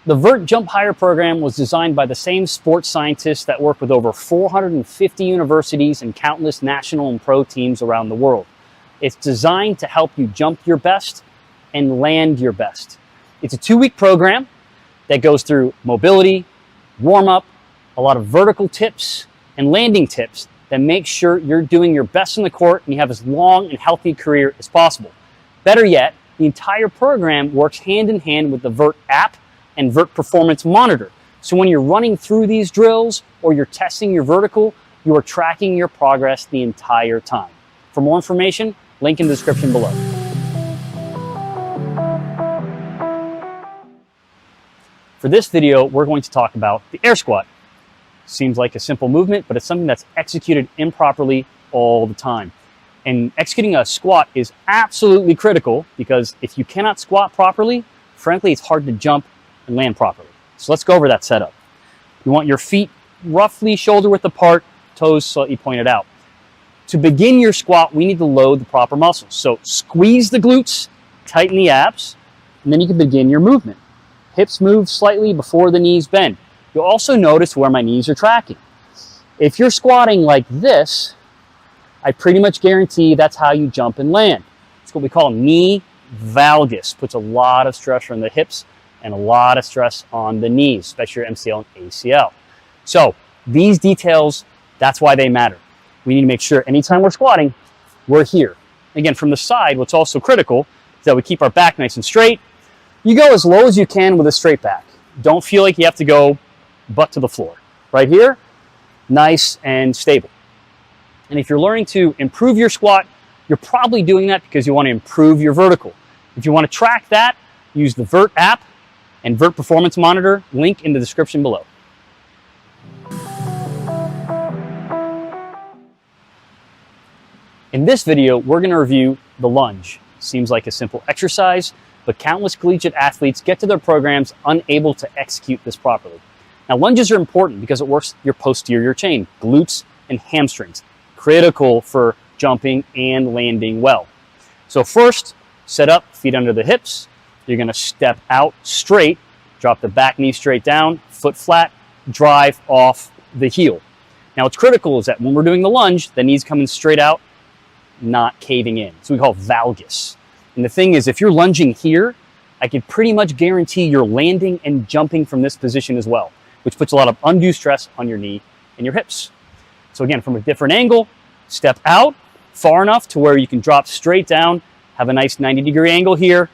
The Vert Jump Higher program was designed by the same sports scientists that work with over 450 universities and countless national and pro teams around the world. It's designed to help you jump your best and land your best. It's a 2-week program that goes through mobility, warm-up, a lot of vertical tips, and landing tips that make sure you're doing your best in the court and you have as long and healthy career as possible. Better yet, the entire program works hand in hand with the Vert app and Vert Performance Monitor. So when you're running through these drills or you're testing your vertical, you are tracking your progress the entire time. For more information, link in the description below. For this video, we're going to talk about the air squat. Seems like a simple movement, but it's something that's executed improperly all the time. And executing a squat is absolutely critical because if you cannot squat properly, frankly, it's hard to jump and land properly. So let's go over that setup. You want your feet roughly shoulder width apart, toes slightly pointed out. To begin your squat, we need to load the proper muscles. So squeeze the glutes, tighten the abs, and then you can begin your movement. Hips move slightly before the knees bend. You'll also notice where my knees are tracking. If you're squatting like this, I pretty much guarantee that's how you jump and land. It's what we call knee valgus. Puts a lot of stress on the hips and a lot of stress on the knees, especially your MCL and ACL. So these details, that's why they matter. We need to make sure anytime we're squatting, we're here. Again, from the side, what's also critical is that we keep our back nice and straight. You go as low as you can with a straight back. Don't feel like you have to go butt to the floor. Right here, nice and stable. And if you're learning to improve your squat, you're probably doing that because you want to improve your vertical. If you want to track that, use the Vert app and Vert Performance Monitor, link in the description below. In this video, we're going to review the lunge. Seems like a simple exercise, but countless collegiate athletes get to their programs unable to execute this properly. Now, lunges are important because it works your posterior chain, glutes and hamstrings, critical for jumping and landing well. So first, set up, feet under the hips. You're going to step out straight, drop the back knee straight down, foot flat, drive off the heel. Now, what's critical is that when we're doing the lunge, the knee's coming straight out, not caving in. So we call it valgus. And the thing is, if you're lunging here, I can pretty much guarantee you're landing and jumping from this position as well, which puts a lot of undue stress on your knee and your hips. So again, from a different angle, step out far enough to where you can drop straight down, have a nice 90-degree angle here,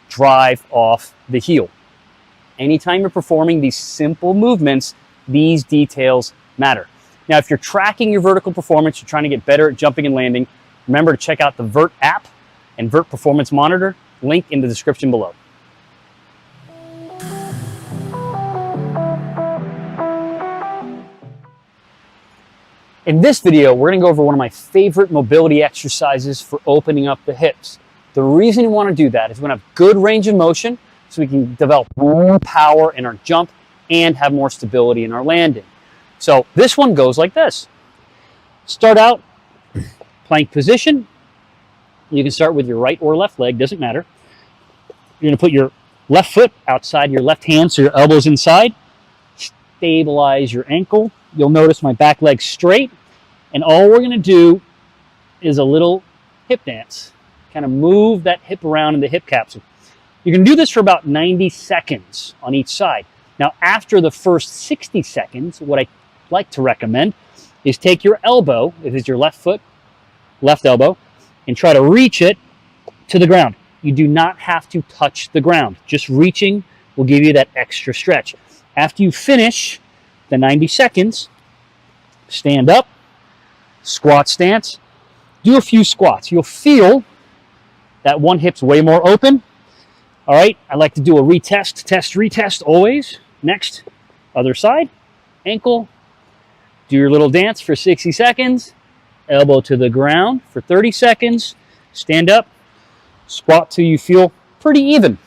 drive off the heel. Anytime you're performing these simple movements, these details matter. Now, if you're tracking your vertical performance, you're trying to get better at jumping and landing, remember to check out the Vert app and Vert Performance Monitor, link in the description below. In this video, we're going to go over one of my favorite mobility exercises for opening up the hips. The reason we want to do that is we want to have good range of motion so we can develop more power in our jump and have more stability in our landing. So this one goes like this. Start out, plank position. You can start with your right or left leg, doesn't matter. You're going to put your left foot outside your left hand so your elbow's inside. Stabilize your ankle. You'll notice my back leg's straight. And all we're going to do is a little hip dance. Kind of move that hip around in the hip capsule. You can do this for about 90 seconds on each side. Now, after the first 60 seconds, what I like to recommend is take your elbow, if it's your left foot, left elbow, and try to reach it to the ground. You do not have to touch the ground. Just reaching will give you that extra stretch. After you finish the 90 seconds, stand up, squat stance, do a few squats. You'll feel that one hip's way more open. All right, I like to do a retest, test, retest always. Next, other side, ankle. Do your little dance for 60 seconds. Elbow to the ground for 30 seconds. Stand up, squat till you feel pretty even.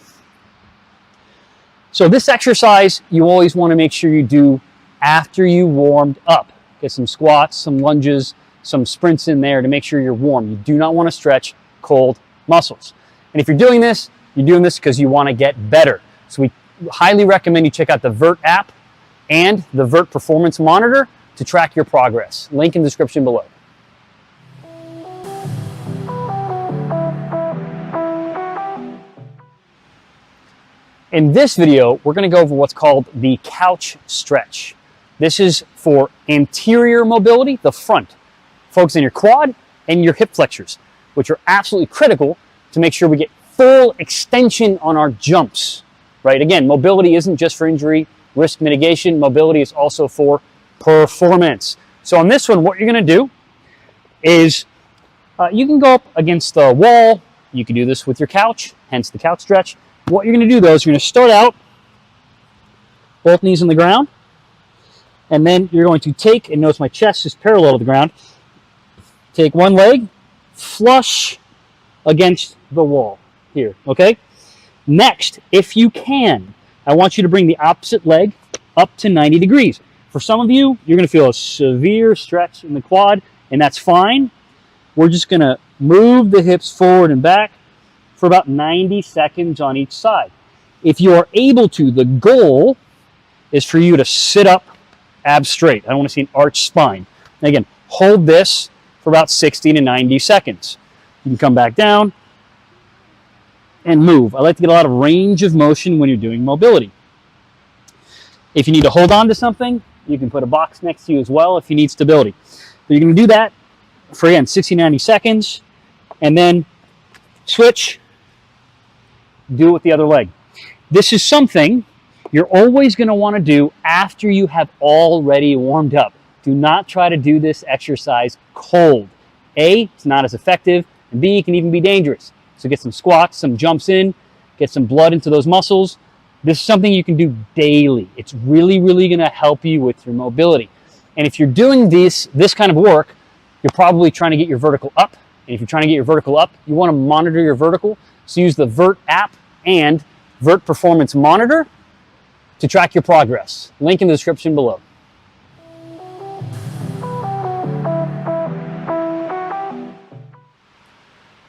So this exercise, you always want to make sure you do after you warmed up. Get some squats, some lunges, some sprints in there to make sure you're warm. You do not want to stretch cold muscles. And if you're doing this because you want to get better. So we highly recommend you check out the Vert app and the Vert Performance Monitor to track your progress. Link in the description below. In this video, we're going to go over what's called the couch stretch. This is for anterior mobility, the front. Focus on your quad and your hip flexors, which are absolutely critical to make sure we get full extension on our jumps, right? Again, mobility isn't just for injury risk mitigation. Mobility is also for performance. So on this one, what you're going to do is you can go up against the wall. You can do this with your couch, hence the couch stretch. What you're going to do, though, is you're going to start out both knees on the ground, and then you're going to take, and notice my chest is parallel to the ground, take one leg, flush against the wall here, okay? Next, if you can, I want you to bring the opposite leg up to 90 degrees. For some of you, you're going to feel a severe stretch in the quad, and that's fine. We're just going to move the hips forward and back for about 90 seconds on each side. If you are able to, the goal is for you to sit up abs straight. I don't want to see an arched spine. And again, hold this for about 60 to 90 seconds. You can come back down and move. I like to get a lot of range of motion when you're doing mobility. If you need to hold on to something, you can put a box next to you as well if you need stability. But you're going to do that for, again, 60, 90 seconds, and then switch. Do it with the other leg. This is something you're always going to want to do after you have already warmed up. Do not try to do this exercise cold. A, it's not as effective, and B, it can even be dangerous. So get some squats, some jumps in, get some blood into those muscles. This is something you can do daily. It's really, really going to help you with your mobility. And if you're doing this kind of work, you're probably trying to get your vertical up. And if you're trying to get your vertical up, you want to monitor your vertical. So use the Vert app and Vert Performance Monitor to track your progress. Link in the description below.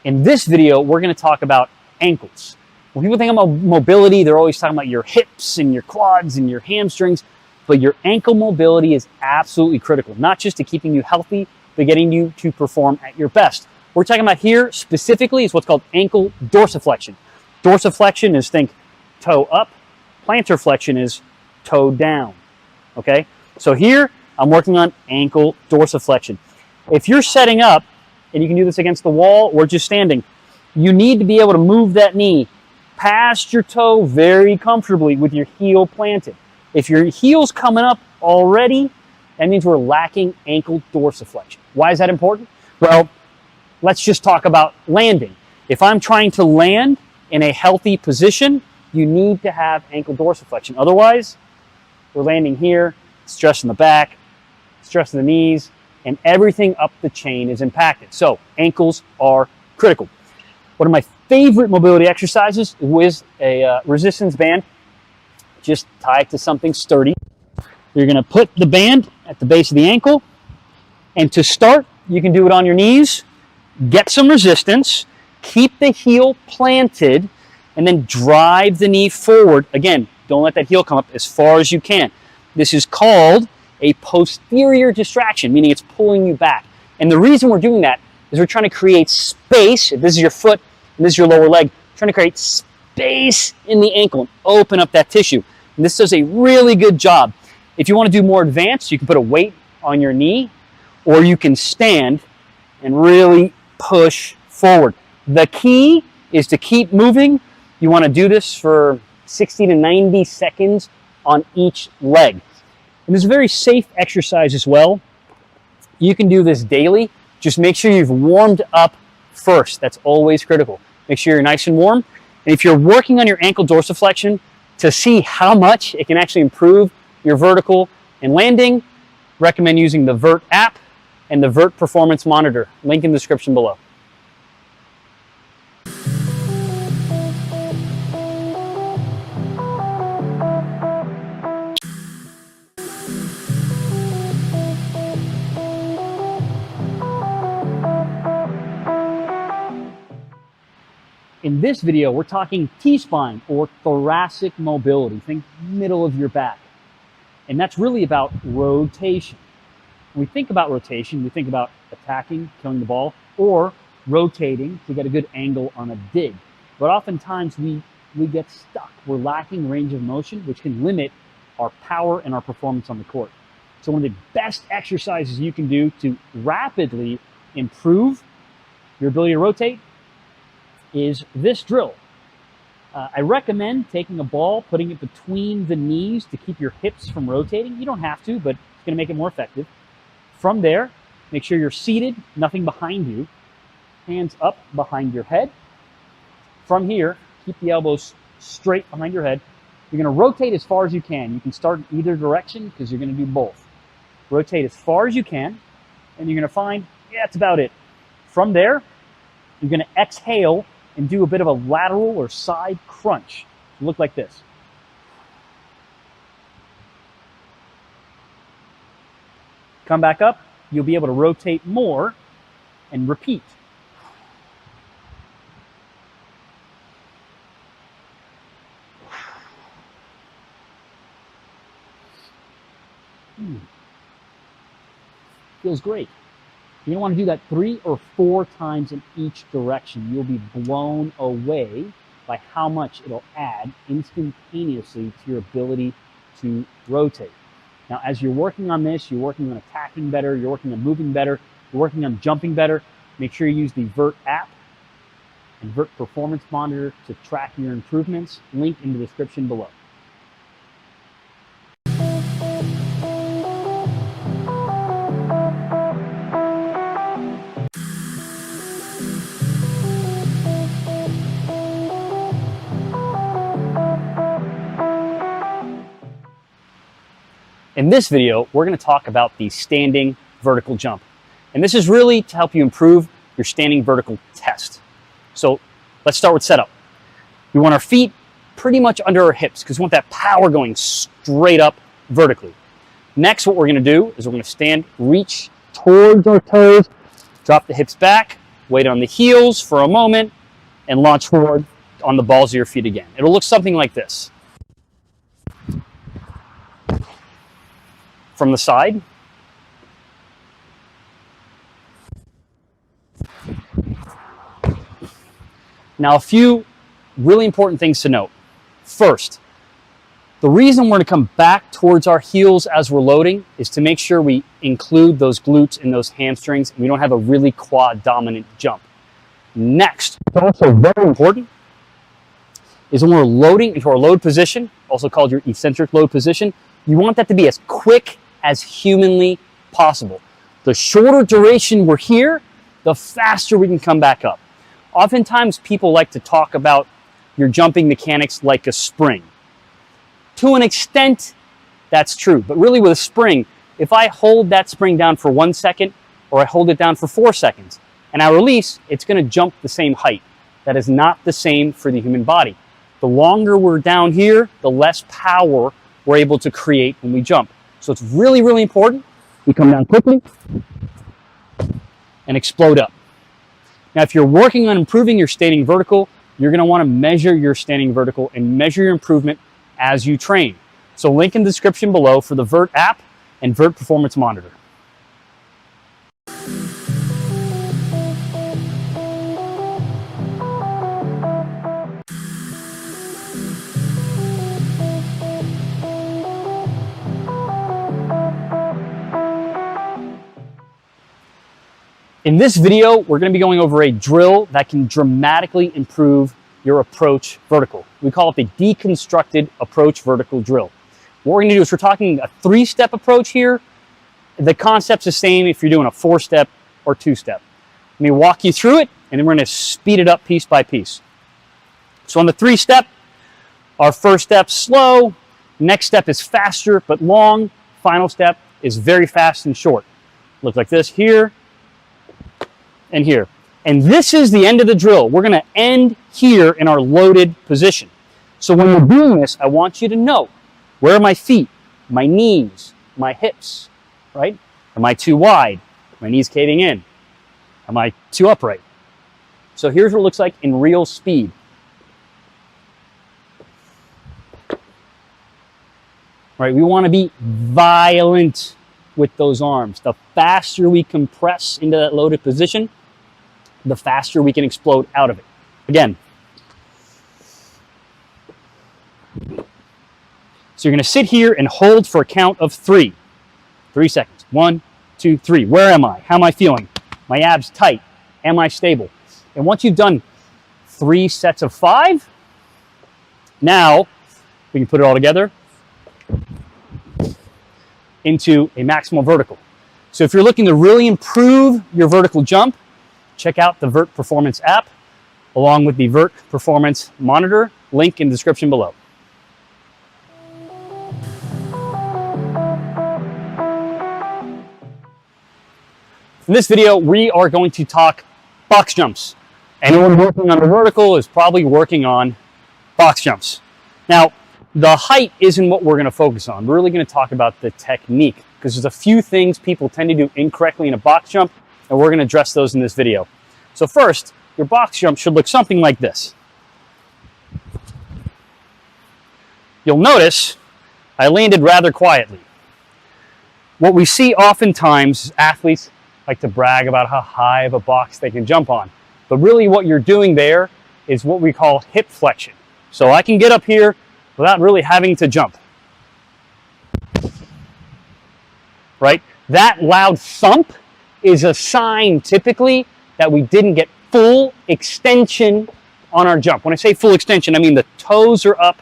In this video, we're going to talk about ankles. When people think about mobility, they're always talking about your hips and your quads and your hamstrings, but your ankle mobility is absolutely critical, not just to keeping you healthy, but getting you to perform at your best. What we're talking about here specifically is what's called ankle dorsiflexion. Dorsiflexion is, think, toe up. Plantar flexion is toe down, okay? So here, I'm working on ankle dorsiflexion. If you're setting up, and you can do this against the wall or just standing, you need to be able to move that knee past your toe very comfortably with your heel planted. If your heel's coming up already, that means we're lacking ankle dorsiflexion. Why is that important? Well, let's just talk about landing. If I'm trying to land in a healthy position, you need to have ankle dorsiflexion. Otherwise, we're landing here, stress in the back, stress in the knees, and everything up the chain is impacted. So ankles are critical. One of my favorite mobility exercises is with a resistance band. Just tie it to something sturdy. You're going to put the band at the base of the ankle, and to start, you can do it on your knees. Get some resistance, keep the heel planted, and then drive the knee forward. Again, don't let that heel come up as far as you can. This is called a posterior distraction, meaning it's pulling you back. And the reason we're doing that is we're trying to create space. If this is your foot and this is your lower leg, trying to create space in the ankle and open up that tissue. And this does a really good job. If you want to do more advanced, you can put a weight on your knee, or you can stand and really push forward. The key is to keep moving. You want to do this for 60 to 90 seconds on each leg. And this is a very safe exercise as well. You can do this daily. Just make sure you've warmed up first. That's always critical. Make sure you're nice and warm. And if you're working on your ankle dorsiflexion to see how much it can actually improve your vertical and landing, recommend using the Vert app and the Vert Performance Monitor. Link in the description below. In this video, we're talking T-spine or thoracic mobility. Think middle of your back. And that's really about rotation. When we think about rotation, we think about attacking, killing the ball, or rotating to get a good angle on a dig. But oftentimes we get stuck. We're lacking range of motion, which can limit our power and our performance on the court. So one of the best exercises you can do to rapidly improve your ability to rotate is this drill. I recommend taking a ball, putting it between the knees to keep your hips from rotating. You don't have to, but it's going to make it more effective. From there, make sure you're seated, nothing behind you. Hands up behind your head. From here, keep the elbows straight behind your head. You're going to rotate as far as you can. You can start in either direction because you're going to do both. Rotate as far as you can, and you're going to find, yeah, that's about it. From there, you're going to exhale and do a bit of a lateral or side crunch. Look like this. Come back up. You'll be able to rotate more and repeat. Feels great. You're going to want to do that 3 or 4 times in each direction. You'll be blown away by how much it'll add instantaneously to your ability to rotate. Now, as you're working on this, you're working on attacking better, you're working on moving better, you're working on jumping better, make sure you use the Vert app and Vert Performance Monitor to track your improvements. Link in the description below. In this video, we're going to talk about the standing vertical jump. And this is really to help you improve your standing vertical test. So let's start with setup. We want our feet pretty much under our hips because we want that power going straight up vertically. Next, what we're going to do is we're going to stand, reach towards our toes, drop the hips back, wait on the heels for a moment, and launch forward on the balls of your feet again. It'll look something like this. From the side. Now, a few really important things to note. First, the reason we're going to come back towards our heels as we're loading is to make sure we include those glutes and those hamstrings and we don't have a really quad dominant jump. Next, what's also very important is when we're loading into our load position, also called your eccentric load position, you want that to be as quick as humanly possible. The shorter duration we're here, the faster we can come back up. Oftentimes people like to talk about your jumping mechanics like a spring. To an extent, that's true. But really with a spring, if I hold that spring down for 1 second or I hold it down for 4 seconds and I release, it's going to jump the same height. That is not the same for the human body. The longer we're down here, the less power we're able to create when we jump. So it's really, really important we come down quickly and explode up. Now, if you're working on improving your standing vertical, you're going to want to measure your standing vertical and measure your improvement as you train. So link in the description below for the Vert app and Vert Performance Monitor. In this video, we're going to be going over a drill that can dramatically improve your approach vertical. We call it the deconstructed approach vertical drill. What we're going to do is we're talking a 3-step approach here. The concept's the same if you're doing a 4-step or 2-step. Let me walk you through it, and then we're going to speed it up piece by piece. So on the 3-step, our first step slow, next step is faster but long, final step is very fast and short. Look like this here and here. And this is the end of the drill. We're going to end here in our loaded position. So when we're doing this, I want you to know, where are my feet, my knees, my hips, right? Am I too wide? My knees caving in? Am I too upright? So here's what it looks like in real speed. Right, we want to be violent with those arms. The faster we compress into that loaded position, the faster we can explode out of it. Again. So you're going to sit here and hold for a count of 3. 3 seconds. 1, 2, 3. Where am I? How am I feeling? My abs tight. Am I stable? And once you've done 3 sets of 5, now we can put it all together into a maximal vertical. So if you're looking to really improve your vertical jump, check out the Vert Performance app along with the Vert Performance Monitor, link in the description below. In this video, we are going to talk box jumps. Anyone working on the vertical is probably working on box jumps. Now, the height isn't what we're going to focus on. We're really going to talk about the technique, because there's a few things people tend to do incorrectly in a box jump, and we're going to address those in this video. So first, your box jump should look something like this. You'll notice I landed rather quietly. What we see oftentimes is athletes like to brag about how high of a box they can jump on. But really what you're doing there is what we call hip flexion. So I can get up here without really having to jump. Right? That loud thump is a sign typically that we didn't get full extension on our jump. When I say full extension, I mean the toes are up,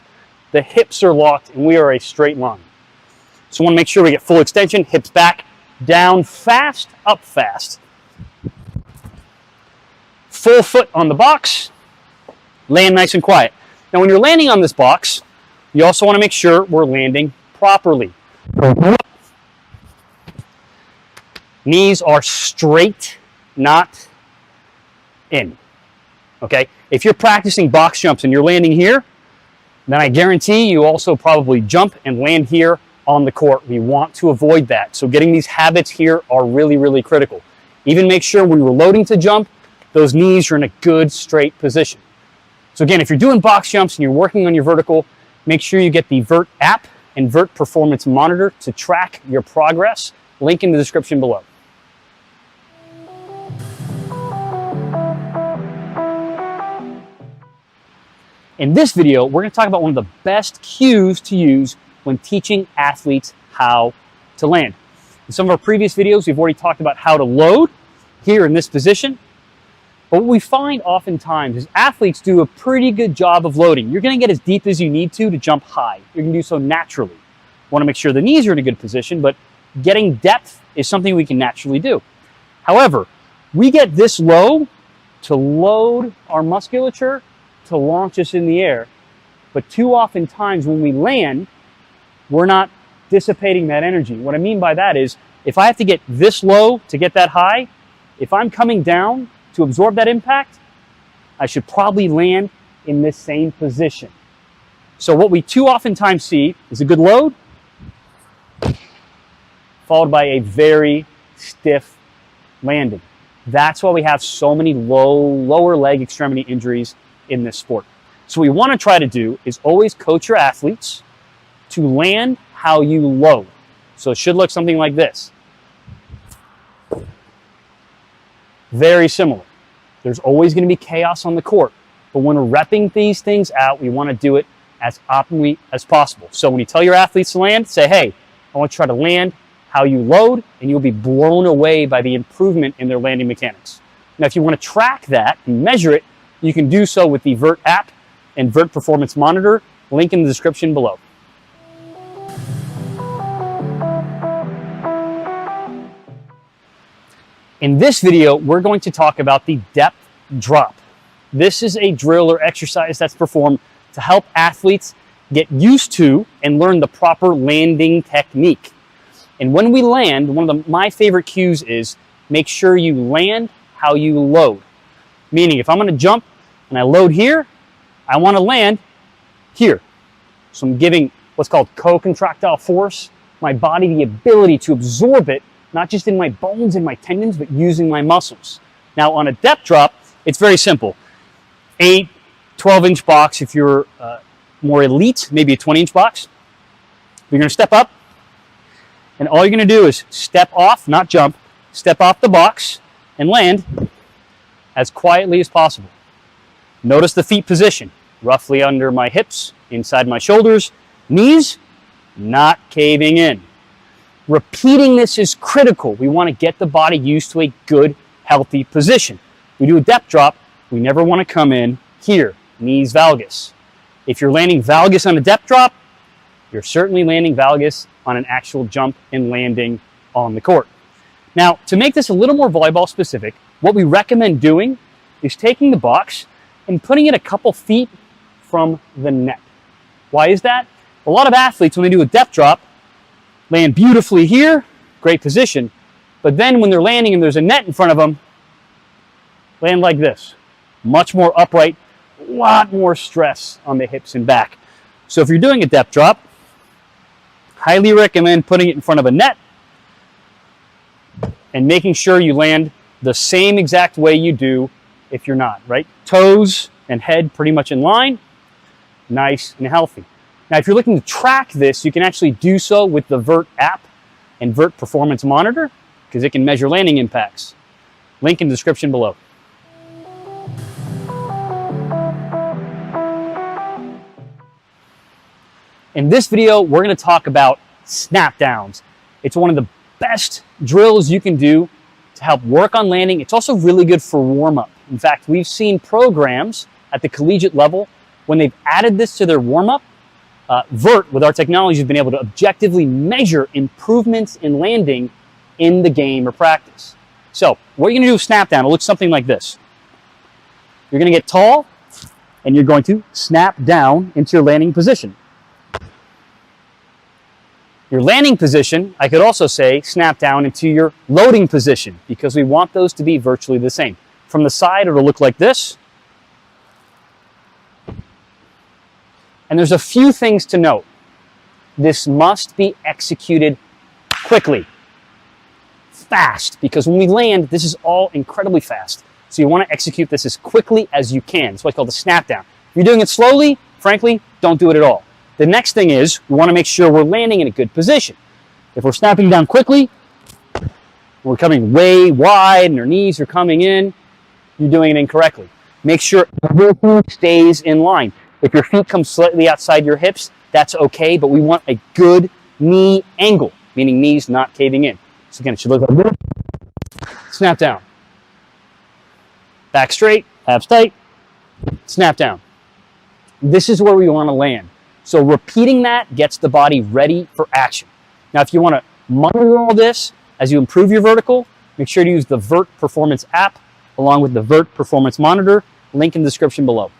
the hips are locked, and we are a straight line. So we want to make sure we get full extension, hips back, down fast, up fast. Full foot on the box, land nice and quiet. Now when you're landing on this box, you also want to make sure we're landing properly. Knees are straight, not in. Okay? If you're practicing box jumps and you're landing here, then I guarantee you also probably jump and land here on the court. We want to avoid that. So getting these habits here are really, really critical. Even make sure when we're loading to jump, those knees are in a good straight position. So again, if you're doing box jumps and you're working on your vertical, make sure you get the Vert app and Vert Performance Monitor to track your progress. Link in the description below. In this video, we're going to talk about one of the best cues to use when teaching athletes how to land. In some of our previous videos, we've already talked about how to load here in this position. But what we find oftentimes is athletes do a pretty good job of loading. You're going to get as deep as you need to jump high. You're going to do so naturally. You want to make sure the knees are in a good position, but getting depth is something we can naturally do. However, we get this low to load our musculature to launch us in the air. But too often times when we land, we're not dissipating that energy. What I mean by that is, if I have to get this low to get that high, if I'm coming down to absorb that impact, I should probably land in this same position. So what we too often times see is a good load, followed by a very stiff landing. That's why we have so many lower leg extremity injuries in this sport. So what we want to try to do is always coach your athletes to land how you load. So it should look something like this. Very similar. There's always going to be chaos on the court, but when we're repping these things out, we want to do it as optimally as possible. So when you tell your athletes to land, say, hey, I want you to try to land how you load, and you'll be blown away by the improvement in their landing mechanics. Now, if you want to track that and measure it, you can do so with the Vert app and Vert Performance Monitor, link in the description below. In this video, we're going to talk about the depth drop. This is a drill or exercise that's performed to help athletes get used to and learn the proper landing technique. And when we land, one of my favorite cues is make sure you land how you load. Meaning, if I'm going to jump and I load here, I want to land here. So I'm giving what's called co-contractile force, my body the ability to absorb it, not just in my bones and my tendons, but using my muscles. Now on a depth drop, It's very simple. 8, 12-inch box if you're more elite, maybe a 20-inch box. You're going to step up, and all you're going to do is step off, not jump, step off the box and land as quietly as possible. Notice the feet position, roughly under my hips, inside my shoulders, knees not caving in. Repeating this is critical. We want to get the body used to a good, healthy position. We do a depth drop, we never want to come in here, knees valgus. If you're landing valgus on a depth drop, you're certainly landing valgus on an actual jump and landing on the court. Now, to make this a little more volleyball specific, what we recommend doing is taking the box and putting it a couple feet from the net. Why is that? A lot of athletes, when they do a depth drop, land beautifully here, great position, but then when they're landing and there's a net in front of them, land like this. Much more upright, a lot more stress on the hips and back. So if you're doing a depth drop, highly recommend putting it in front of a net and making sure you land the same exact way you do if you're not, right? Toes and head pretty much in line, nice and healthy. Now, if you're looking to track this, you can actually do so with the Vert app and Vert Performance Monitor because it can measure landing impacts. Link in the description below. In this video, we're going to talk about snap downs. It's one of the best drills you can do to help work on landing. It's also really good for warm-up. In fact, we've seen programs at the collegiate level, when they've added this to their warm-up, Vert, with our technology, has been able to objectively measure improvements in landing in the game or practice. So, what you're going to do with snap down, it looks something like this. You're going to get tall, and you're going to snap down into your landing position. Your landing position, I could also say, snap down into your loading position because we want those to be virtually the same. From the side, it'll look like this. And there's a few things to note. This must be executed quickly, fast, because when we land, this is all incredibly fast. So you want to execute this as quickly as you can. It's what's called the snap down. If you're doing it slowly, frankly, don't do it at all. The next thing is we want to make sure we're landing in a good position. If we're snapping down quickly, we're coming way wide and our knees are coming in, you're doing it incorrectly. Make sure everything stays in line. If your feet come slightly outside your hips, that's okay, but we want a good knee angle, meaning knees not caving in. So again, it should look like this. Snap down. Back straight, abs tight, snap down. This is where we want to land. So repeating that gets the body ready for action. Now, if you want to monitor all this as you improve your vertical, make sure to use the Vert Performance app along with the Vert Performance Monitor. Link in the description below.